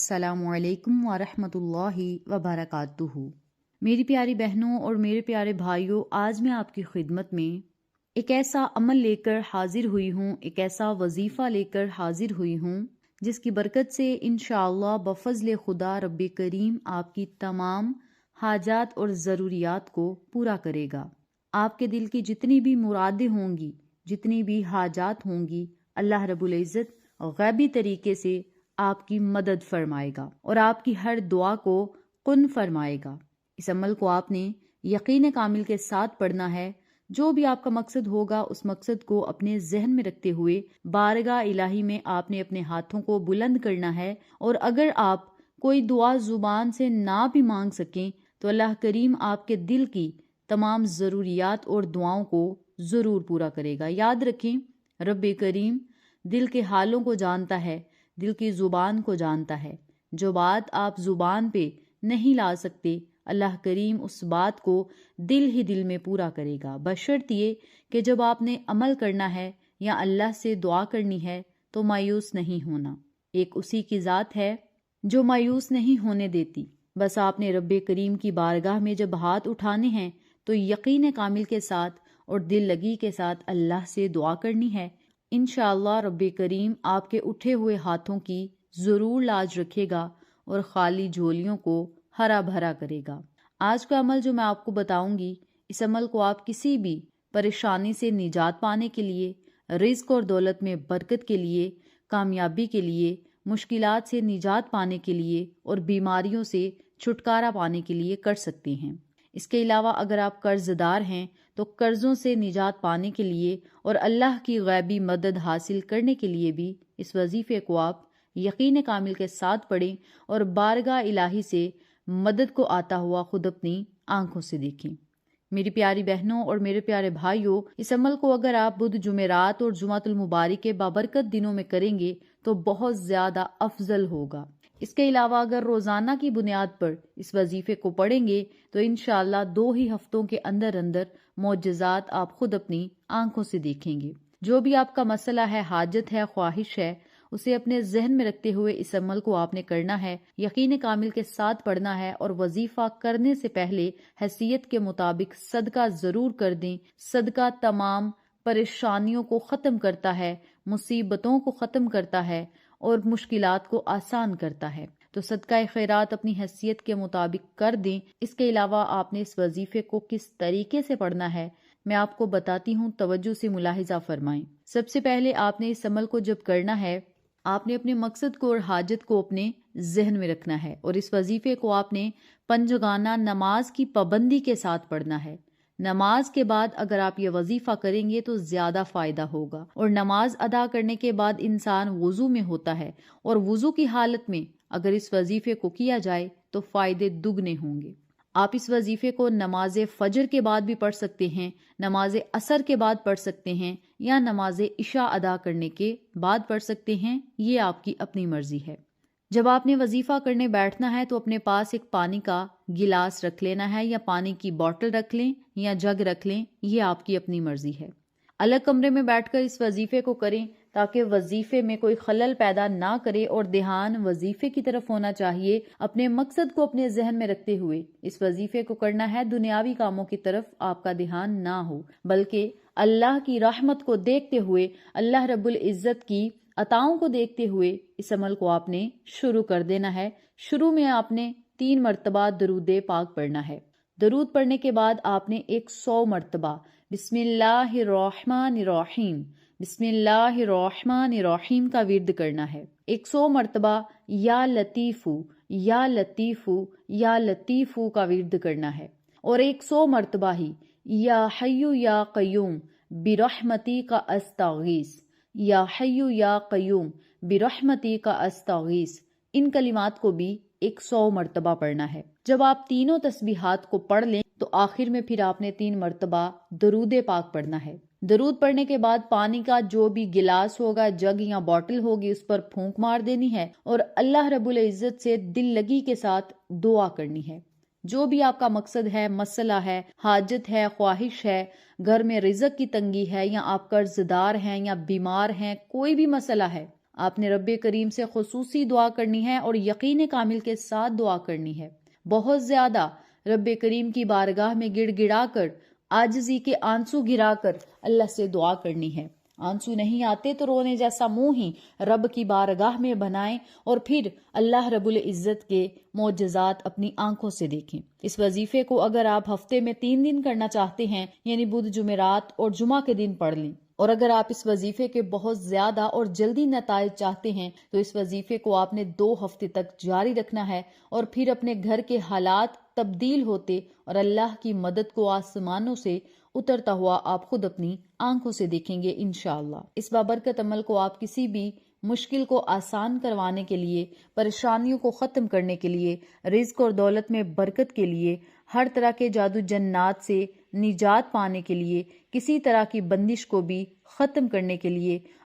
السلام علیکم ورحمۃ اللہ وبرکاتہ۔ میری پیاری بہنوں اور میرے پیارے بھائیوں، آج میں آپ کی خدمت میں ایک ایسا عمل لے کر حاضر ہوئی ہوں، ایک ایسا وظیفہ لے کر حاضر ہوئی ہوں جس کی برکت سے انشاءاللہ بفضل خدا رب کریم آپ کی تمام حاجات اور ضروریات کو پورا کرے گا۔ آپ کے دل کی جتنی بھی مرادیں ہوں گی، جتنی بھی حاجات ہوں گی، اللہ رب العزت غیبی طریقے سے آپ کی مدد فرمائے گا اور آپ کی ہر دعا کو کن فرمائے گا۔ اس عمل کو آپ نے یقین کامل کے ساتھ پڑھنا ہے۔ جو بھی آپ کا مقصد ہوگا اس مقصد کو اپنے ذہن میں رکھتے ہوئے بارگاہ الہی میں آپ نے اپنے ہاتھوں کو بلند کرنا ہے، اور اگر آپ کوئی دعا زبان سے نہ بھی مانگ سکیں تو اللہ کریم آپ کے دل کی تمام ضروریات اور دعاؤں کو ضرور پورا کرے گا۔ یاد رکھیں، رب کریم دل کے حالوں کو جانتا ہے، دل کی زبان کو جانتا ہے۔ جو بات آپ زبان پہ نہیں لا سکتے، اللہ کریم اس بات کو دل ہی دل میں پورا کرے گا، بشرط یہ کہ جب آپ نے عمل کرنا ہے یا اللہ سے دعا کرنی ہے تو مایوس نہیں ہونا۔ ایک اسی کی ذات ہے جو مایوس نہیں ہونے دیتی۔ بس آپ نے رب کریم کی بارگاہ میں جب ہاتھ اٹھانے ہیں تو یقین کامل کے ساتھ اور دل لگی کے ساتھ اللہ سے دعا کرنی ہے۔ انشاءاللہ رب کریم آپ کے اٹھے ہوئے ہاتھوں کی ضرور لاج رکھے گا اور خالی جھولیوں کو ہرا بھرا کرے گا۔ آج کا عمل جو میں آپ کو بتاؤں گی، اس عمل کو آپ کسی بھی پریشانی سے نجات پانے کے لیے، رزق اور دولت میں برکت کے لیے، کامیابی کے لیے، مشکلات سے نجات پانے کے لیے اور بیماریوں سے چھٹکارا پانے کے لیے کر سکتے ہیں۔ اس کے علاوہ اگر آپ قرض دار ہیں تو قرضوں سے نجات پانے کے لیے اور اللہ کی غیبی مدد حاصل کرنے کے لیے بھی اس وظیفے کو آپ یقین کامل کے ساتھ پڑھیں اور بارگاہ الہی سے مدد کو آتا ہوا خود اپنی آنکھوں سے دیکھیں۔ میری پیاری بہنوں اور میرے پیارے بھائیوں، اس عمل کو اگر آپ بدھ، جمعرات اور جمعۃ المبارک کے بابرکت دنوں میں کریں گے تو بہت زیادہ افضل ہوگا۔ اس کے علاوہ اگر روزانہ کی بنیاد پر اس وظیفے کو پڑھیں گے تو انشاءاللہ 2 ہی ہفتوں کے اندر معجزات آپ خود اپنی آنکھوں سے دیکھیں گے۔ جو بھی آپ کا مسئلہ ہے، حاجت ہے، خواہش ہے، اسے اپنے ذہن میں رکھتے ہوئے اس عمل کو آپ نے کرنا ہے، یقین کامل کے ساتھ پڑھنا ہے، اور وظیفہ کرنے سے پہلے حیثیت کے مطابق صدقہ ضرور کر دیں۔ صدقہ تمام پریشانیوں کو ختم کرتا ہے، مصیبتوں کو ختم کرتا ہے اور مشکلات کو آسان کرتا ہے۔ تو صدقہ خیرات اپنی حیثیت کے مطابق کر دیں۔ اس کے علاوہ آپ نے اس وظیفے کو کس طریقے سے پڑھنا ہے میں آپ کو بتاتی ہوں، توجہ سے ملاحظہ فرمائیں۔ سب سے پہلے آپ نے اس عمل کو جب کرنا ہے، آپ نے اپنے مقصد کو اور حاجت کو اپنے ذہن میں رکھنا ہے، اور اس وظیفے کو آپ نے پنجگانہ نماز کی پابندی کے ساتھ پڑھنا ہے۔ نماز کے بعد اگر آپ یہ وظیفہ کریں گے تو زیادہ فائدہ ہوگا، اور نماز ادا کرنے کے بعد انسان وضو میں ہوتا ہے، اور وضو کی حالت میں اگر اس وظیفے کو کیا جائے تو فائدے دگنے ہوں گے۔ آپ اس وظیفے کو نماز فجر کے بعد بھی پڑھ سکتے ہیں، نماز عصر کے بعد پڑھ سکتے ہیں، یا نماز عشاء ادا کرنے کے بعد پڑھ سکتے ہیں، یہ آپ کی اپنی مرضی ہے۔ جب آپ نے وظیفہ کرنے بیٹھنا ہے تو اپنے پاس ایک پانی کا گلاس رکھ لینا ہے، یا پانی کی بوتل رکھ لیں یا جگ رکھ لیں، یہ آپ کی اپنی مرضی ہے۔ الگ کمرے میں بیٹھ کر اس وظیفے کو کریں تاکہ وظیفے میں کوئی خلل پیدا نہ کرے، اور دھیان وظیفے کی طرف ہونا چاہیے۔ اپنے مقصد کو اپنے ذہن میں رکھتے ہوئے اس وظیفے کو کرنا ہے، دنیاوی کاموں کی طرف آپ کا دھیان نہ ہو، بلکہ اللہ کی رحمت کو دیکھتے ہوئے، اللہ رب العزت کی عطاؤں کو دیکھتے ہوئے اس عمل کو آپ نے شروع کر دینا ہے۔ شروع میں آپ نے 3 مرتبہ درود پاک پڑھنا ہے۔ درود پڑھنے کے بعد آپ نے 100 مرتبہ بسم اللہ الرحمن الرحیم، بسم اللہ الرحمن الرحیم کا ورد کرنا ہے۔ 100 مرتبہ یا لطیفو، یا لطیفو، یا لطیفو کا ورد کرنا ہے، اور 100 مرتبہ ہی یا حیو یا قیوم برحمتی کا استغیث، یا حیو یا قیوم برحمتی کا استغیث، ان کلمات کو بھی 100 مرتبہ پڑھنا ہے۔ جب آپ تینوں تسبیحات کو پڑھ لیں تو آخر میں پھر آپ نے 3 مرتبہ درود پاک پڑھنا ہے۔ درود پڑھنے کے بعد پانی کا جو بھی گلاس ہوگا، جگ یا بوتل ہوگی، اس پر پھونک مار دینی ہے، اور اللہ رب العزت سے دل لگی کے ساتھ دعا کرنی ہے۔ جو بھی آپ کا مقصد ہے، مسئلہ ہے، حاجت ہے، خواہش ہے، گھر میں رزق کی تنگی ہے، یا آپ قرض دار ہیں یا بیمار ہیں، کوئی بھی مسئلہ ہے، آپ نے رب کریم سے خصوصی دعا کرنی ہے اور یقین کامل کے ساتھ دعا کرنی ہے، بہت زیادہ رب کریم کی بارگاہ میں گڑ گڑا کر، عاجزی کے آنسو گرا کر اللہ سے دعا کرنی ہے۔ آنسو نہیں آتے تو رونے جیسا منہ ہی رب کی بارگاہ میں بنائیں اور پھر اللہ رب العزت کے معجزات اپنی آنکھوں سے دیکھیں۔ اس وظیفے کو اگر آپ ہفتے میں 3 دن کرنا چاہتے ہیں، یعنی بدھ، جمعرات اور جمعہ کے دن پڑھ لیں، اور اگر آپ اس وظیفے کے بہت زیادہ اور جلدی نتائج چاہتے ہیں تو اس وظیفے کو آپ نے 2 ہفتے تک جاری رکھنا ہے، اور پھر اپنے گھر کے حالات تبدیل ہوتے اور اللہ کی مدد کو آسمانوں سے اترتا ہوا آپ خود اپنی آنکھوں سے دیکھیں گے انشاءاللہ۔ اس بابرکت عمل کو آپ کسی بھی مشکل کو آسان کروانے کے لیے، پریشانیوں کو ختم کرنے کے لیے، رزق اور دولت میں برکت کے لیے، ہر طرح کے جادو جنات سے نجات پانے کے لیے، کسی طرح کی بندش کو بھی ختم کرنے کے لیے،